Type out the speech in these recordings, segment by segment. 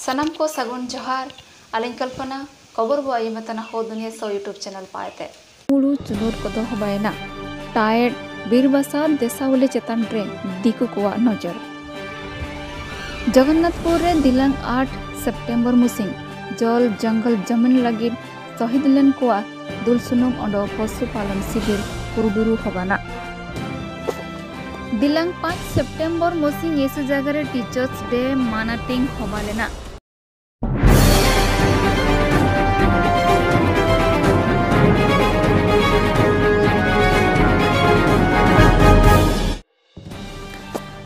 सनम को सगुन जोहार आलिंग कल्पना खबर बो आयमतना हो दुनिया सो यूट्यूब चैनल पाते मुळु चुनूर कदो हबायना टायड बीरबासा देसावली चेतान रे दिकु कोआ नजर जगन्नाथपुर रे दिलांग 8 सेप्टेम्बर मुसिंग जल जंगल जमीन लगी शहीद लेन कोआ दुलसुनुम अंडो पशुपालन शिविर कुरुदुरु हबाना दिलांग 5 सेप्टेम्बर मुसिंग येसु जगह रे टीचर्स डे मानाटिंग हबालेना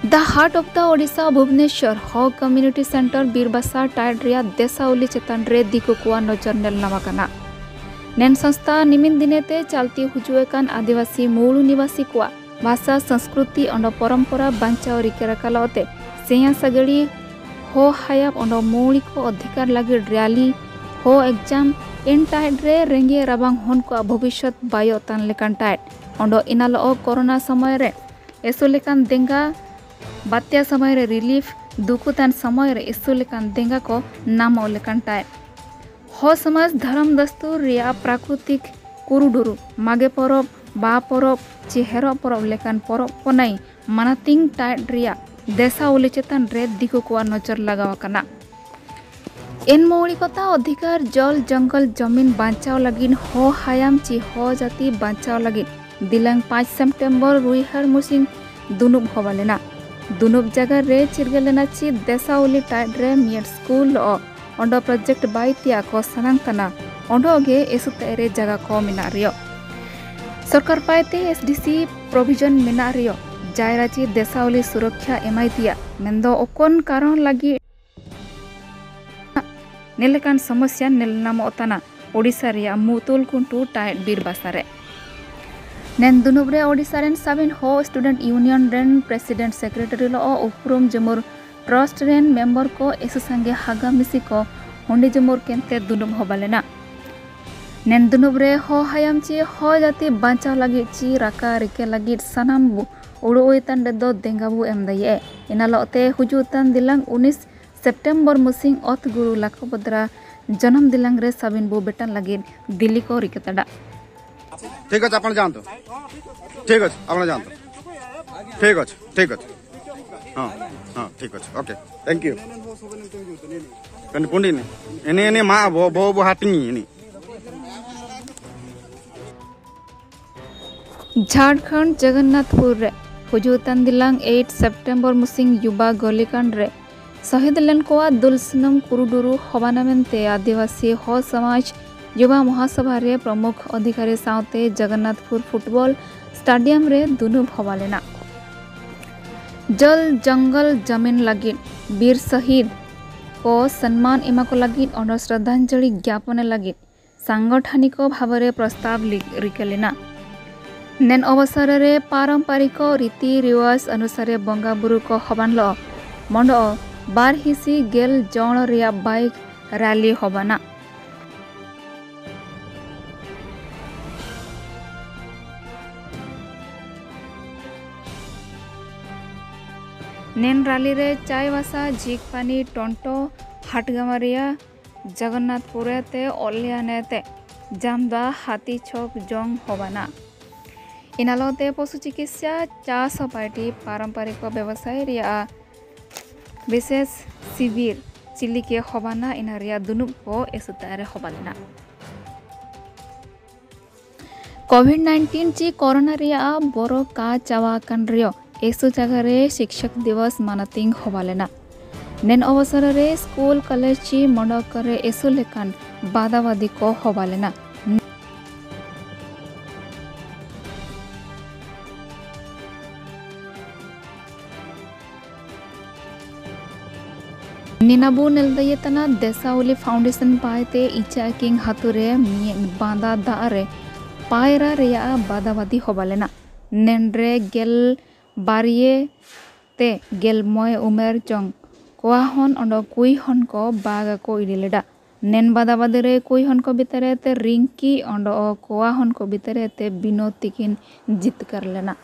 the heart of the Odisha Bhubaneswar Ho community centre बीरबासा टाइड रिया देसावली चेतान रे दिकु कुआ नजर नेल नामाकाना नेन संस्था निमिन दिनेते चलती हुजुएकान आदिवासी मूलु निवासी कुआ भाषा संस्कृति अंड परंपरा बांचाव रिकेराकालते सेया सगड़ी हो हायाब अंड मौलिक अधिकार लगी रैली हो एग्जाम इन टाइड रे रेंगे राबांग हन को भविष्य बायो तान लेकान टाइड अंड इनालो कोरोना समय रे एसो लेकान देंगा बात्या समय रे रिलीफ दुकुतान समय रे इसु लेकान देंगा को नाम लेकान टाइड हो समाज धर्म दस्तूर रिया प्राकृतिक कुरुडुरु मागे परब बा परब चेहरा परब लेकान परब पनाई मानातिंग टाइड रिया देसावली चेतान रे दिकु को नजर लगावकना इन मौलिकता अधिकार जल जंगल जमीन बांचाव लगिन हो हायाम ची हो जाति बांचाव लगिन दिलांग 5 सेप्टेम्बर रुइहर मुसिंग दुनुब हवालेना दुनुब जगह रे चिरगलेना ची देसावली टाइड रे मियर स्कूल अंडो प्रोजेक्ट बाइतिया को सनांगतना अंडो गे एसुते रे जगह को मिना रियो सरकार पाइते एसडीसी प्रोविजन मिना रियो जायरा ची देसावली सुरक्षा एमाइतिया मेंदो ओकोन कारण लगी नेलेकान समस्या नेलनाम ओताना ओडिसा रिया मुतुल कुंटू टाइड बीरबासा रे नेन दुनुब्रे ओडिसा रेन साबिन हो स्टूडेंट यूनियन रेन प्रेसिडेंट सेक्रेटरी लो उपरुम जमुर ट्रस्ट रेन मेंबर को एसु संगे हागा मिसी को हुंडी जमुर केनते दुनुब होबालेना नेन दुनुब्रे हो हायाम ची हो जाति बांचाव लगी ची राका रिके लगी सनाम उड़ोइतान रे दो देंगाबु एमदाये इनालोते हुजुतान दिलांग 19 सेप्टेम्बर मुसिंग अत गुरु लाखोबद्रा जन्म दिलांग रे साबिन बु बेटन लगी दिल्ली को रिकेतडा ठीक है अपन जानतो ठीक है अपन जानतो ठीक है हां हां ठीक है ओके थैंक यू कन पुंडी ने एने मा बो बो हाटिंग ने झारखंड जगन्नाथपुर रे हुजुतान दिलांग 8 सेप्टेम्बर मुसिंग युवा गोलिकांड रे शहीद लेन कोआ दुलसनम कुरुडुरु हवानामेंते आदिवासी हो समाज युवा महासभा रे प्रमुख अधिकारी साउते जगन्नाथपुर फुटबॉल स्टेडियम रे दुनुब हवालेना जल जंगल जमीन लगी वीर शहीद को सम्मान एमा को लगी और श्रद्धांजलि ज्ञापन लगी सांगठनिक भाव रे प्रस्ताव रिकेलेना नेन अवसर रे पारंपरिक रीति रिवाज अनुसार बंगा बुरु को हबानलो मंडो बार हिसी गेल जौन रिया बाइक रैली हबाना नेन रैली रे चायवासा झीकपानी टोंटो हाटगामारिया जगन्नाथपुर ते ओलियानेते जामदा हाथी छोक जोंग होबाना इनालोते पशु चिकित्सा चास पार्टी पारंपरिक व्यवसाय रिया विशेष शिविर चिल्ली के हबाना इनारिया दुनुब को एसुतारे हबालेना कोविड-19 ची कोरोना रिया बोरो का चावा कन रियो एसु जगह रे शिक्षक दिवस मानतिंग हवालेना नेन अवसर रे स्कूल कॉलेज ची मंडक करे एसु लेकान बादावादी को हवालेना निनाबु नेलदयतना देसावली फाउंडेशन पाइते इचा किंग हातुरे बांदा दारे पायरा रिया बादावादी हवालेना नेनरे गेल बारिये ते गेल मोय उमेर चंग कोआ हन अंडो कुई हन को बाग को इडिलेडा नेन बादाबादी रे कुई हन को बितरे ते रिंकी अंडो कोआ हन को बितरे ते बिनोद तिकिन जित कर लेना।